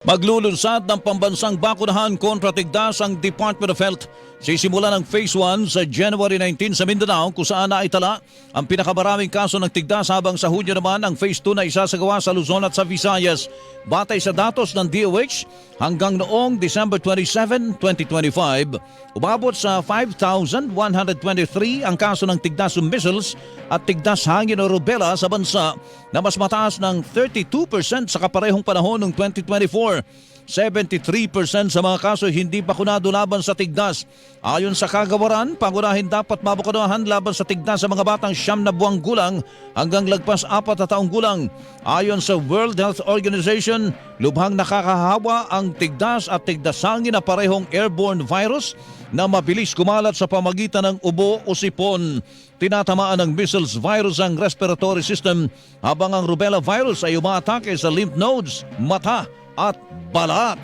Maglulunsad ng pambansang bakunahan kontra tigdas ang Department of Health. Sisimula ng Phase 1 sa January 19 sa Mindanao kung saan naitala ang pinakamaraming kaso ng tigdas habang sa Hunyo naman ang Phase 2 na isasagawa sa Luzon at sa Visayas. Batay sa datos ng DOH, hanggang noong December 27, 2025, umabot sa 5,123 ang kaso ng tigdas measles at tigdas hangin o rubella sa bansa na mas mataas ng 32% sa kaparehong panahon ng 2024. 73% sa mga kaso hindi bakunado laban sa tigdas. Ayon sa kagawaran, pangunahin dapat mabakunahan laban sa tigdas sa mga batang 9 na buwang gulang hanggang lagpas 4 na taong gulang. Ayon sa World Health Organization, lubhang nakakahawa ang tigdas at tigdasangin na parehong airborne virus na mabilis kumalat sa pamagitan ng ubo o sipon. Tinatamaan ng measles virus ang respiratory system habang ang rubella virus ay umaatake sa lymph nodes, mata at balat.